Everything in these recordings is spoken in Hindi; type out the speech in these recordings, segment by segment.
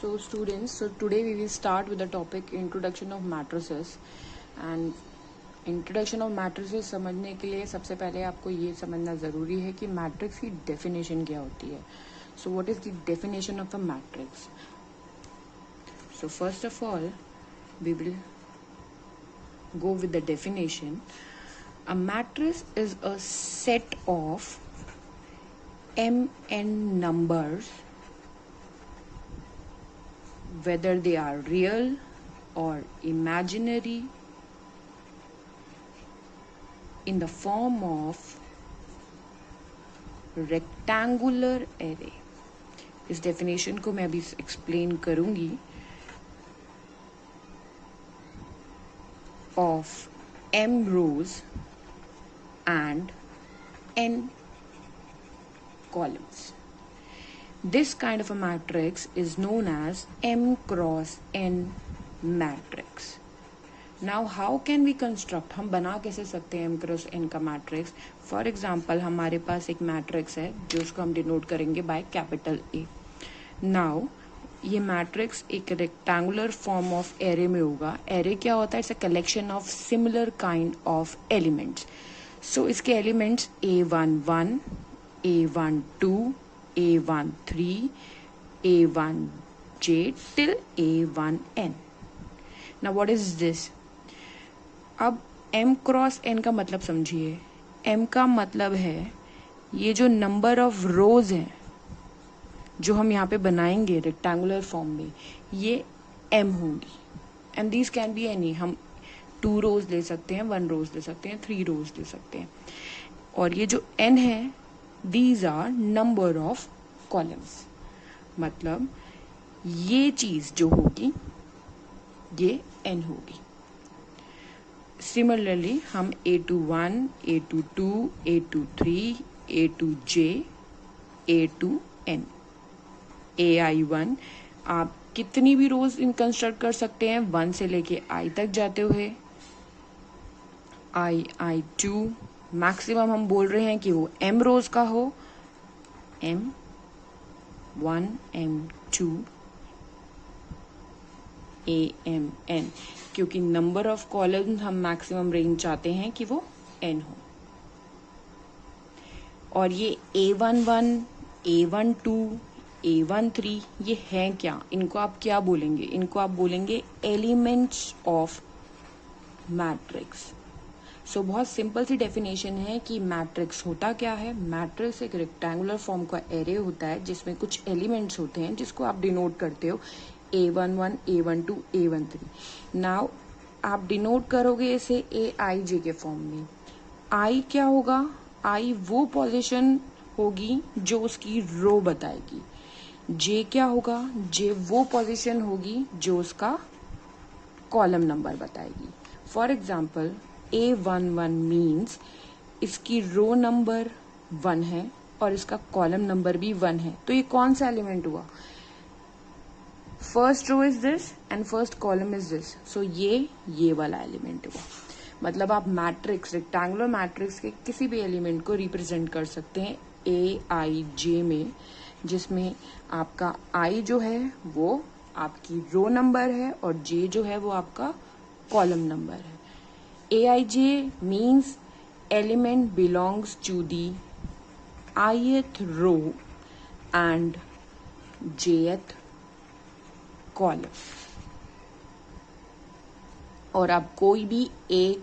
So students, so today we will start with the topic introduction of matrices and introduction of matrices समझने के लिए सबसे पहले आपको ये समझना ज़रूरी है कि मैट्रिक्स की डेफिनेशन क्या होती है. So what is the definition of a matrix. So first of all we will go with the definition. A matrix is a set of mn numbers, whether they are real or imaginary, in the form of rectangular array. इस डेफिनेशन को मैं अभी एक्सप्लेन करूंगी. Of m rows and n columns. This kind of a matrix is known as m cross n matrix. Now how can we construct, हम बना कैसे सकते हैं m cross n का मैट्रिक्स. फॉर एग्जाम्पल हमारे पास एक मैट्रिक्स है जो उसको हम डिनोट करेंगे बाय कैपिटल A. नाउ ये मैट्रिक्स एक रेक्टेंगुलर फॉर्म ऑफ एरे में होगा. एरे क्या होता है? It's a collection of similar kind of elements. So इसके elements A11, A12, A13, A1J till A1N. Now what is this? अब m क्रॉस n का मतलब समझिए. m का मतलब है ये जो नंबर ऑफ रोज हैं जो हम यहाँ पे बनाएंगे रेक्टेंगुलर फॉर्म में, ये m होंगी. And these can be any. हम 2 रोज ले सकते हैं, 1 रोज ले सकते हैं, 3 रोज ले सकते हैं. और ये जो n है, these are number of columns. मतलब ये चीज जो होगी ये n होगी. सिमिलरली हम A21, A22, A23, A2J, A2N, AI1, आप कितनी भी रोज इन कंस्ट्रक्ट कर सकते हैं 1 से लेके I तक जाते हुए. I2 मैक्सिमम हम बोल रहे हैं कि वो m रोज का हो. M1, M2, AMN, क्योंकि नंबर ऑफ कॉलम्स हम मैक्सिमम रेंज चाहते हैं कि वो n हो. और ये A11, A12, A13 ये हैं क्या? इनको आप क्या बोलेंगे? इनको आप बोलेंगे एलिमेंट्स ऑफ मैट्रिक्स. सो बहुत सिंपल सी डेफिनेशन है कि मैट्रिक्स होता क्या है. मैट्रिक्स एक रेक्टेंगुलर फॉर्म का एरे होता है जिसमें कुछ एलिमेंट्स होते हैं जिसको आप डिनोट करते हो A11, A12, A13. नाउ आप डिनोट करोगे इसे AIJ के फॉर्म में. I क्या होगा? I वो पोजीशन होगी जो उसकी रो बताएगी. J क्या होगा? J वो पोजीशन होगी जो उसका कॉलम नंबर बताएगी. फॉर एग्जाम्पल A11 मीन्स इसकी रो नंबर 1 है और इसका कॉलम नंबर भी 1 है. तो ये कौन सा एलिमेंट हुआ? First row is this and first column is this. So ये वाला एलिमेंट हुआ. मतलब आप मैट्रिक्स, रेक्टेंगुलर मैट्रिक्स के किसी भी एलिमेंट को रिप्रेजेंट कर सकते हैं AIJ में, जिसमें आपका I जो है वो आपकी रो नंबर है और J जो है वो आपका कॉलम नंबर है. AIJ means element belongs to the ith row and jth column. और आप कोई भी A,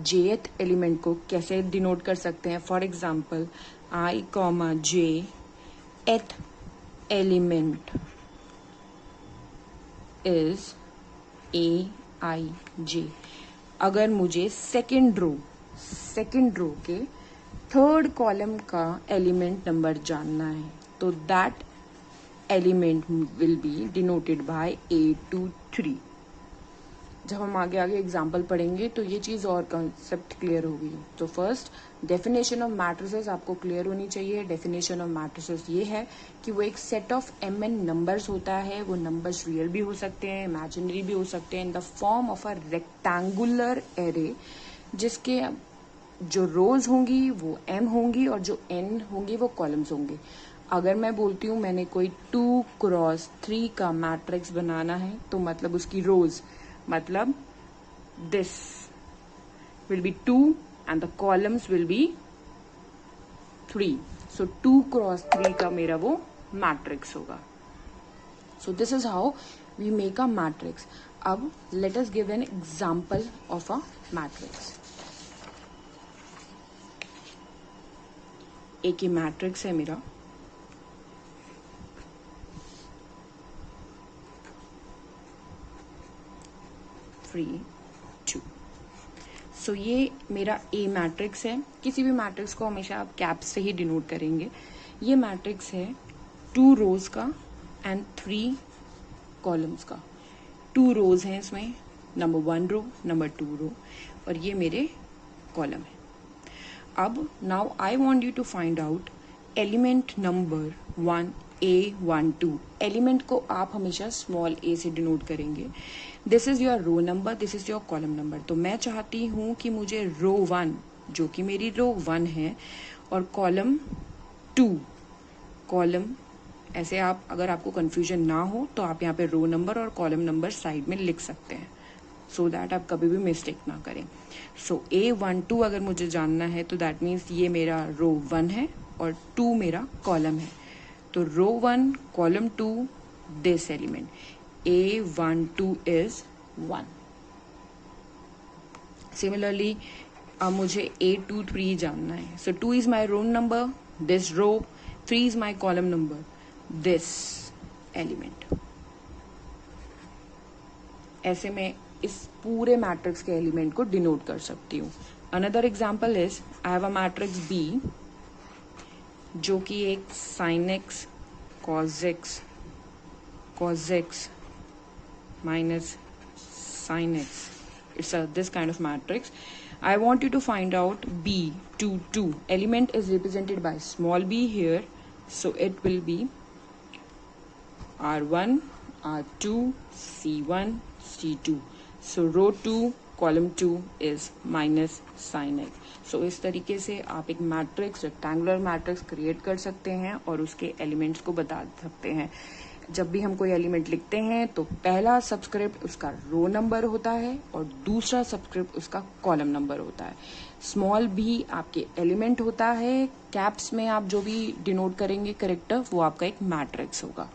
jth एलिमेंट को कैसे डिनोट कर सकते हैं? For example I, J, th element is AIJ. अगर मुझे सेकेंड रो के थर्ड कॉलम का एलिमेंट नंबर जानना है तो that element will be denoted by A23. जब हम आगे एग्जाम्पल पढ़ेंगे तो ये चीज़ और कॉन्सेप्ट क्लियर होगी. तो फर्स्ट डेफिनेशन ऑफ मैट्रिसेस आपको क्लियर होनी चाहिए. डेफिनेशन ऑफ मैट्रिसेस ये है कि वो एक सेट ऑफ mn नंबर्स होता है. वो नंबर्स रियल भी हो सकते हैं, इमेजिनरी भी हो सकते हैं, in the form of a rectangular array, जिसके जो रोज होंगी वो m होंगी और जो n होंगी वो कॉलम्स होंगे. अगर मैं बोलती हूँ मैंने कोई 2x3 का मैट्रिक्स बनाना है, तो मतलब उसकी रोज, मतलब this will be 2 and the columns will be 3. So 2x3 का मेरा वो मैट्रिक्स होगा. So this is how we make a matrix. अब let us give an example of a matrix. एक ही मैट्रिक्स है मेरा, थ्री टू. सो ये मेरा ए मैट्रिक्स है. किसी भी मैट्रिक्स को हमेशा आप कैप्स से ही डिनोट करेंगे. ये मैट्रिक्स है 2 रोज का एंड 3 कॉलम्स का. 2 रोज हैं इसमें, नंबर 1 रो, नंबर 2 रो, और ये मेरे कॉलम है. अब now I want you to find out element number 1A12. Element को आप हमेशा स्मॉल ए से डिनोट करेंगे. This is your row number, this is your column number. तो मैं चाहती हूं कि मुझे रो 1, जो कि मेरी रो 1 है, और कॉलम 2, कॉलम ऐसे आप, अगर आपको कंफ्यूजन ना हो तो आप यहाँ पे रो नंबर और कॉलम नंबर साइड में लिख सकते हैं, सो दैट आप कभी भी मिस्टेक ना करें. सो A12 अगर मुझे जानना है तो दैट मीन्स ये मेरा रो 1 है और 2 मेरा कॉलम है. तो row 1 column 2 this element A12 is 1. Similarly अब मुझे A23 जानना है. So 2 is my row number, this row, 3 is my column number, this element. ऐसे में इस पूरे मैट्रिक्स के एलिमेंट को डिनोट कर सकती हूँ. Another example is I have a matrix B, जो कि एक sin x cos x minus sin x. It's this kind of matrix. I want you to find out B22. Element is represented by small b here, so it will be R1, R2, C1, C2. So row 2 column 2 is minus sin x. So इस तरीके से आप एक मैट्रिक्स, रेक्टेंगुलर मैट्रिक्स क्रिएट कर सकते हैं और उसके एलिमेंट्स को बता सकते हैं. जब भी हम कोई एलिमेंट लिखते हैं तो पहला सबस्क्रिप्ट उसका रो नंबर होता है और दूसरा सबस्क्रिप्ट उसका कॉलम नंबर होता है. स्मॉल भी आपके एलिमेंट होता है. कैप्स में आप जो भी डिनोट करेंगे करेक्टर, वो आपका एक मैट्रिक्स होगा.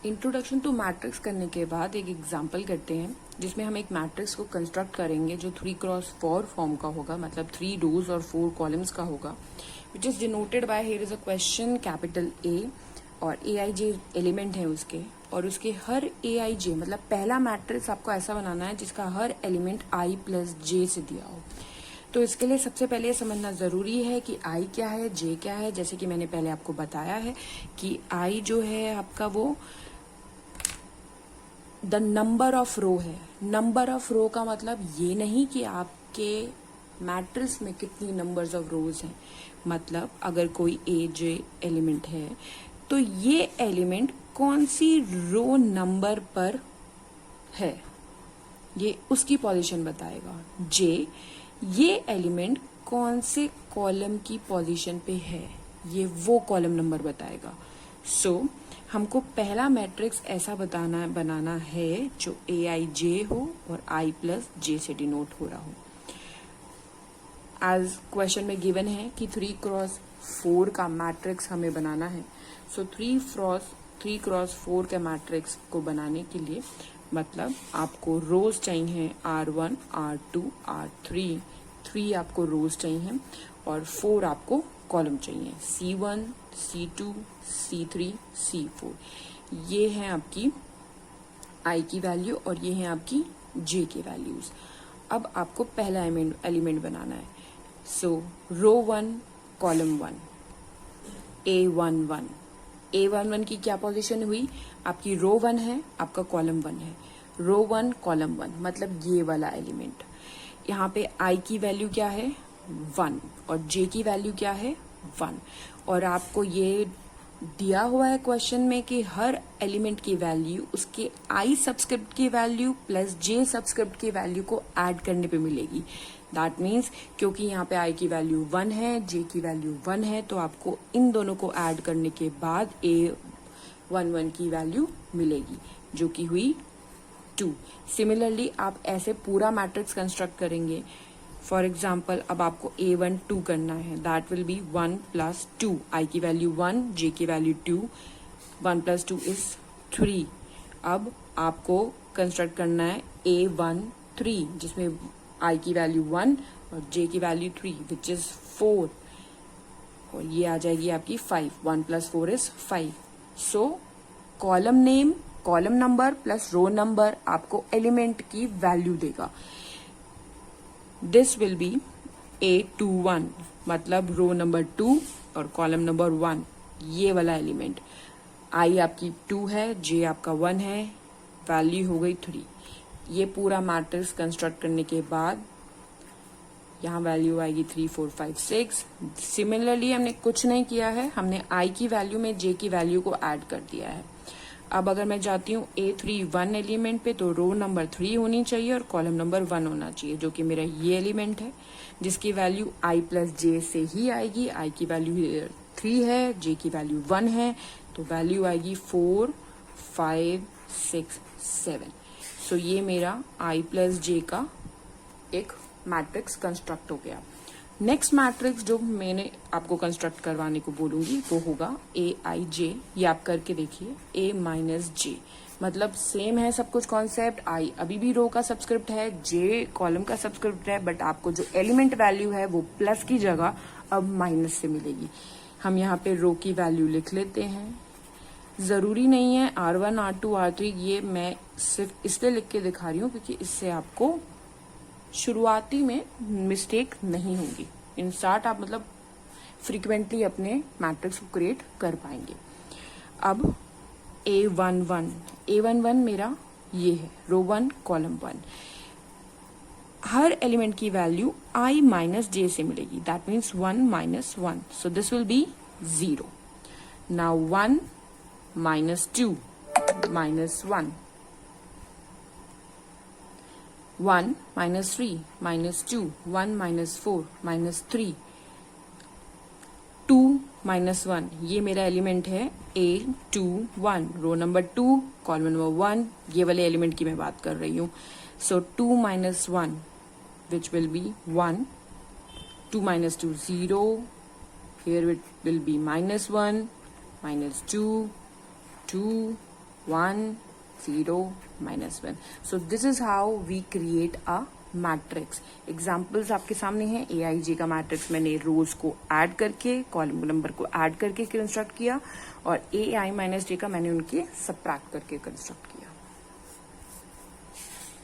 इंट्रोडक्शन टू मैट्रिक्स करने के बाद एक एग्जाम्पल करते हैं जिसमें हम एक मैट्रिक्स को कंस्ट्रक्ट करेंगे जो 3x4 फॉर्म का होगा, मतलब 3 रोज और 4 कॉलम्स का होगा, which is denoted by, here is a question, capital A, और AIJ एलिमेंट है उसके, और उसके हर AIJ मतलब पहला मैट्रिक्स आपको ऐसा बनाना है जिसका हर एलिमेंट I प्लस J से दिया हो. तो इसके लिए सबसे पहले ये समझना जरूरी है कि I क्या है, J क्या है. जैसे कि मैंने पहले आपको बताया है कि I जो है आपका वो द नंबर ऑफ रो है. नंबर ऑफ रो का मतलब ये नहीं कि आपके मैट्रिक्स में कितनी नंबर्स ऑफ रोज हैं. मतलब अगर कोई AJ एलिमेंट है तो ये एलिमेंट कौन सी रो नंबर पर है, ये उसकी पोजीशन बताएगा. J ये एलिमेंट कौन से कॉलम की पोजीशन पे है, ये वो कॉलम नंबर बताएगा. सो हमको पहला मैट्रिक्स ऐसा बनाना है जो AIJ हो और I प्लस J से डिनोट हो रहा हो. आज क्वेश्चन में गिवन है कि 3x4 का मैट्रिक्स हमें बनाना है. सो 3x4 के मैट्रिक्स को बनाने के लिए मतलब आपको रोज चाहिए R1, R2, R3. 3 आपको रोज चाहिए और 4 आपको कॉलम चाहिए, C1, C2, C3, C4. ये है आपकी I की वैल्यू और ये है आपकी J की वैल्यूज. अब आपको पहला एलिमेंट बनाना है. सो रो 1 कॉलम 1 A11. A11 की क्या पोजीशन हुई, आपकी रो 1 है, आपका कॉलम 1 है. रो 1 कॉलम 1 मतलब ये वाला एलिमेंट. यहाँ पे I की वैल्यू क्या है, 1, और J की वैल्यू क्या है, 1. और आपको ये दिया हुआ है क्वेश्चन में कि हर एलिमेंट की वैल्यू उसके आई सबस्क्रिप्ट की वैल्यू प्लस जे सबस्क्रिप्ट की वैल्यू को ऐड करने पे मिलेगी। दैट मीन्स क्योंकि यहाँ पे आई की वैल्यू 1 है, जे की वैल्यू 1 है, तो आपको इन दोनों को ऐड करने के बाद A11 की वैल्यू मिलेगी जो कि हुई 2। सिमिलरली आप ऐसे पूरा मैट्रिक्स कंस्ट्रक्ट करेंगे। फॉर एग्जाम्पल अब आपको A12 करना है, दैट विल बी 1 प्लस 2, आई की वैल्यू 1, जे की वैल्यू 2, 1 प्लस 2 इज 3। अब आपको कंस्ट्रक्ट करना है A13 जिसमें आई की वैल्यू 1 और जे की वैल्यू 3 विच इज 4, और ये आ जाएगी आपकी 5, 1 plus 4 is 5। So column name, column number plus row number आपको एलिमेंट की वैल्यू देगा। दिस विल बी A21 मतलब रो नंबर 2 और कॉलम नंबर 1, ये वाला एलिमेंट। आई आपकी 2 है, जे आपका 1 है, वैल्यू हो गई 3। ये पूरा मैट्रिक्स कंस्ट्रक्ट करने के बाद यहाँ वैल्यू आएगी 3, 4, 5, 6। सिमिलरली हमने कुछ नहीं किया है, हमने आई की वैल्यू में जे की वैल्यू को ऐड कर दिया है। अब अगर मैं जाती हूँ A31 एलिमेंट पे तो रो नंबर 3 होनी चाहिए और कॉलम नंबर 1 होना चाहिए, जो कि मेरा ये एलिमेंट है जिसकी वैल्यू आई प्लस जे से ही आएगी। आई की वैल्यू 3 है, जे की वैल्यू 1 है, तो वैल्यू आएगी 4, 5, 6, 7। सो ये मेरा आई प्लस जे का एक मैट्रिक्स कंस्ट्रक्ट हो गया। नेक्स्ट मैट्रिक्स जो मैंने आपको कंस्ट्रक्ट करवाने को बोलूंगी वो होगा AIJ। ये आप करके देखिए, A माइनस जे, मतलब सेम है सब कुछ कॉन्सेप्ट। आई अभी भी रो का सबस्क्रिप्ट है, जे कॉलम का सबस्क्रिप्ट है, बट आपको जो एलिमेंट वैल्यू है वो प्लस की जगह अब माइनस से मिलेगी। हम यहाँ पे रो की वैल्यू लिख लेते हैं। जरूरी नहीं है R1, R2, R3, ये मैं सिर्फ इसलिए लिख के दिखा रही हूँ क्योंकि इससे आपको शुरुआती में मिस्टेक नहीं होगी। इन शॉर्ट आप मतलब फ्रीक्वेंटली अपने मैट्रिक्स को क्रिएट कर पाएंगे। अब A11 मेरा ये है, रो 1 कॉलम 1। हर एलिमेंट की वैल्यू आई माइनस जे से मिलेगी, that means 1 minus 1, so this will B 0। Now 1 minus 2 minus 1, 1 minus 3 minus 2, 1 minus 4 minus 3, 2 minus 1, ये मेरा एलिमेंट है A21, रो नंबर 2 कॉलम नंबर 1, ये वाले एलिमेंट की मैं बात कर रही हूँ। सो 2 minus 1 which will be 1, 2 minus 2 0, here it will be minus 1, minus 2, 2, 1, 0, minus 1. So this is how we create a matrix. Examples आपके सामने हैं। AIJ का मैट्रिक्स मैंने रोज को ऐड करके, कॉलम नंबर को ऐड करके कंस्ट्रक्ट किया, और AI माइनस जे का मैंने उनके सबट्रैक्ट करके कंस्ट्रक्ट किया।